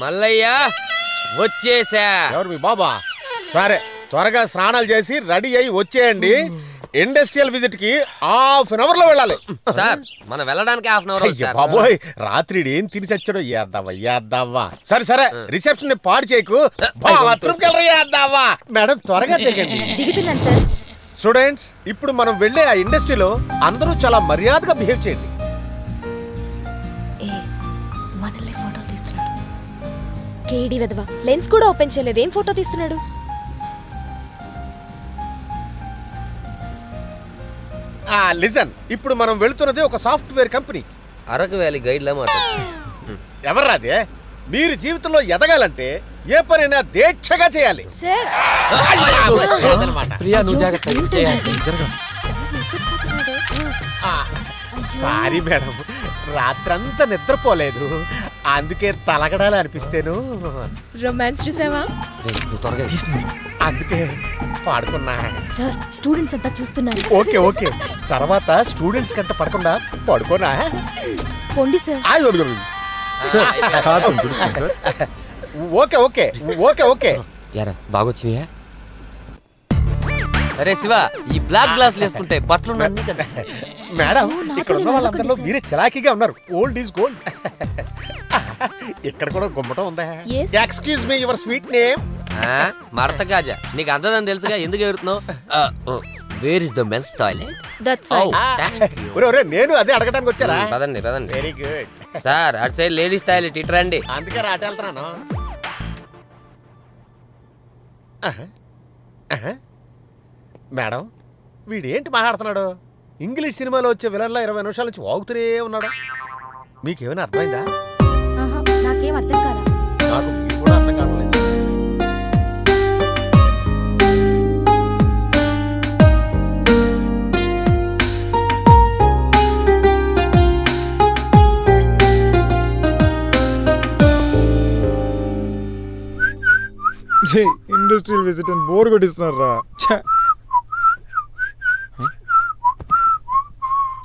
మల్లయ్య వచ్చేసా. ఎవరు మీ బాబా? సరే త్వరగా స్నానాలు చేసి రెడీ అయ్యి వచ్చేయండి. ఇండస్ట్రియల్ విజిట్ కి హాఫ్ అన్ అవర్ లో వెళ్ళాలి. సార్ మనం వెళ్ళడానికి హాఫ్ అన్ అవర్. బాబోయ్ రాత్రి ఏం తిని చచ్చాడో ఏద్దావా. సరే సరే రిసెప్షన్ ని పాడు చేయకు. మేడం త్వరగా దిగండి. స్టూడెంట్స్ ఇప్పుడు మనం వెళ్ళే ఆ ఇండస్ట్రీలో అందరూ చాలా మర్యాదగా బిహేవ్ చేయండి. కేడి వెదవా లెన్స్ కూడా ఓపెన్ చేయలేదు, ఏం ఫోటో తీస్తున్నాడు? లిజన్, ఇప్పుడు మనం వెళుతున్నది ఒక software company. Araku Valley guide లా మాట. ఎవర్రాదే? మీరు జీవితంలో ఎదగాలంటే ఏ పనైనా దీక్షగా చేయాలి. సారీ మేడం, రాత్రంతా నిద్రపోలేదు, అందుకే తలగడాలి అనిపిస్తేను. రొమాన్స్ చూసావా? అందుకే పాడుకున్నా. సార్ స్టూడెంట్స్ అంతా చూస్తున్నారు. ఓకే ఓకే, తర్వాత స్టూడెంట్స్ కంట పడకుండా పడుకోనా? పొండి sir. Okay okay okay okay. బాగొచ్చినాయా? అరే శివ, ఈ బ్లాక్ గ్లాస్ వేసుకుంటే బట్టలు మేడం ఇక్కడ ఉన్న వాళ్ళందరిలో మీరే చలాకీగా ఉన్నారు. Old is gold. ఇక్కడ కూడా గుమ్మటం ఉందా? Excuse me, your sweet name? మడత కాజా. నీకు అందదని తెలుసుగా, ఎందుకు ఎగురుతున్నావు? Where is the mens toilet? That's all. నేను అదే అడగడానికి వచ్చారా? పదండి పదండి. వెరీ గుడ్ సార్, అటు సైడ్ లేడీస్ టాయిలెట్ ఇటు రండి. అందుకే రాట వెళ్తున్నాను. మేడం వీడేంటి మాట్లాడుతున్నాడు? ఇంగ్లీష్ సినిమాలో వచ్చే విలన్లా 20 నిమిషాల నుంచి వాగుతూనే ఉన్నాడు. మీకేమైనా అర్థమైందా? నాకేం అర్థం కాదా? నాకు కూడా అర్థం కావట్లేదు. ఇండస్ట్రియల్ విజిట్ అని బోర్ కొట్టిస్తున్నారా?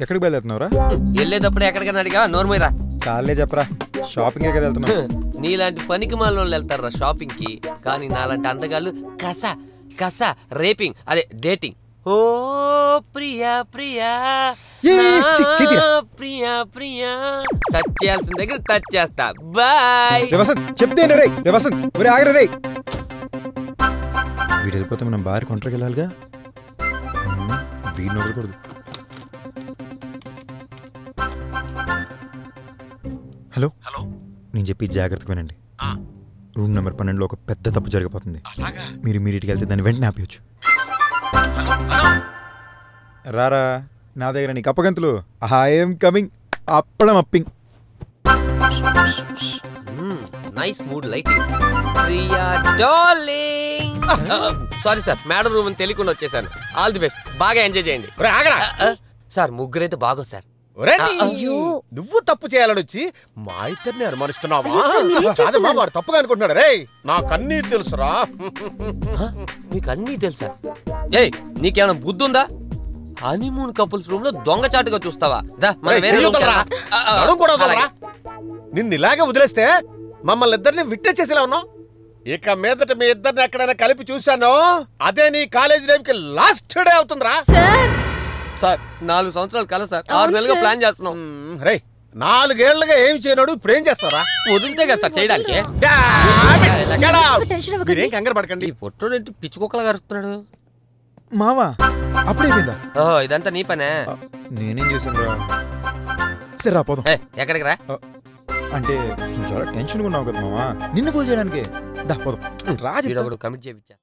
ఎక్కడికి బయలుదేరుతున్నావురా? వెళ్ళేటప్పుడు ఎక్కడికైనా అడిగా నోర్మీరా. చాలే చెప్పరా, షాపింగ్ కదా వెళ్తున్నావు. నీలాంటి పనికి మాలోళ్ళు వెళ్తారా షాపింగ్ కి, కానీ నాలాంటి అందగాళ్ళు కస కస రేపింగ్, అదే డేటింగ్. ఓ ప్రియా ప్రియా ప్రియా ప్రియా, టచ్ చేయాల్సిన దగ్గర టచ్ చేస్తా. బాయ్. చెప్తే ఆగరే. వీడు వెళ్ళిపోతే మనం బాగా కొంటకి వెళ్ళాలిగా. వీడిని వదలకూడదు. హలో హలో, నేను చెప్పి జాగ్రత్తగా వినండి. రూమ్ నెంబర్ 12లో ఒక పెద్ద తప్పు జరిగిపోతుంది. మీరు ఇమీడియట్గా వెళ్తే దాన్ని వెంటనే ఆపేయచ్చు. రారా నా దగ్గర నీకు అప్పగంతులు. I'm coming. అప్పడం అప్పింగ్. Nice mood lighting. Priya darling. Sorry sir, madam room అని తెలియకుండా వచ్చేసాను. ఆల్ ది బెస్ట్, బాగా ఎంజాయ్ చేయండి. సార్ ముగ్గురైతే బాగో సార్. నువ్వు తప్పు చేయాలని వచ్చి మా ఇద్దరిని అనుమానిస్తున్నావా? వాడు తప్పుగా అనుకుంటున్నాడు. రే నాకన్నీ తెలుసురా. నీకన్నీ తెలుసా? ఏయ్ నీకేమైనా బుద్ధి ఉందా? హనీమూన్ కపుల్స్ రూమ్ లో దొంగచాటుగా చూస్తావా? నిన్ను ఇలాగే వదిలేస్తే మమ్మల్ని ఇద్దరిని విట్టేసేలా ఉన్నావు. ఇక మీదట మీ ఇద్దరిని ఎక్కడైనా కలిపి చూశాను, అదే నీ కాలేజీ లైఫ్ కి లాస్ట్ డే అవుతుందిరా. సార్ 4 సంవత్సరాలు కల సార్, 6 నెలలుగా ప్లాన్ చేస్తున్నాం. రే 4 ఏళ్లుగా ఏం చేయనాడు, ఇప్పుడు ఏం చేస్తారా? వదిలితే కదా సార్ చేయడానికి. మీరేం కంగారు పడకండి. ఈ పొట్టోడేంటి పిచ్చుకోకలా కరుస్తున్నాడు? మావా అప్పుడైపోయిందా? ఓహో ఇదంతా నీ పనే. నేనేం చేశాను రా? సరే రా పోదాం. ఎక్కడికి రా? అంటే నువ్వు చాలా టెన్షన్గా ఉన్నావు కదా మావా, నిన్ను కూల్ చేయడానికి. దా పోదాం. రాజు కమిట్ చేయించా.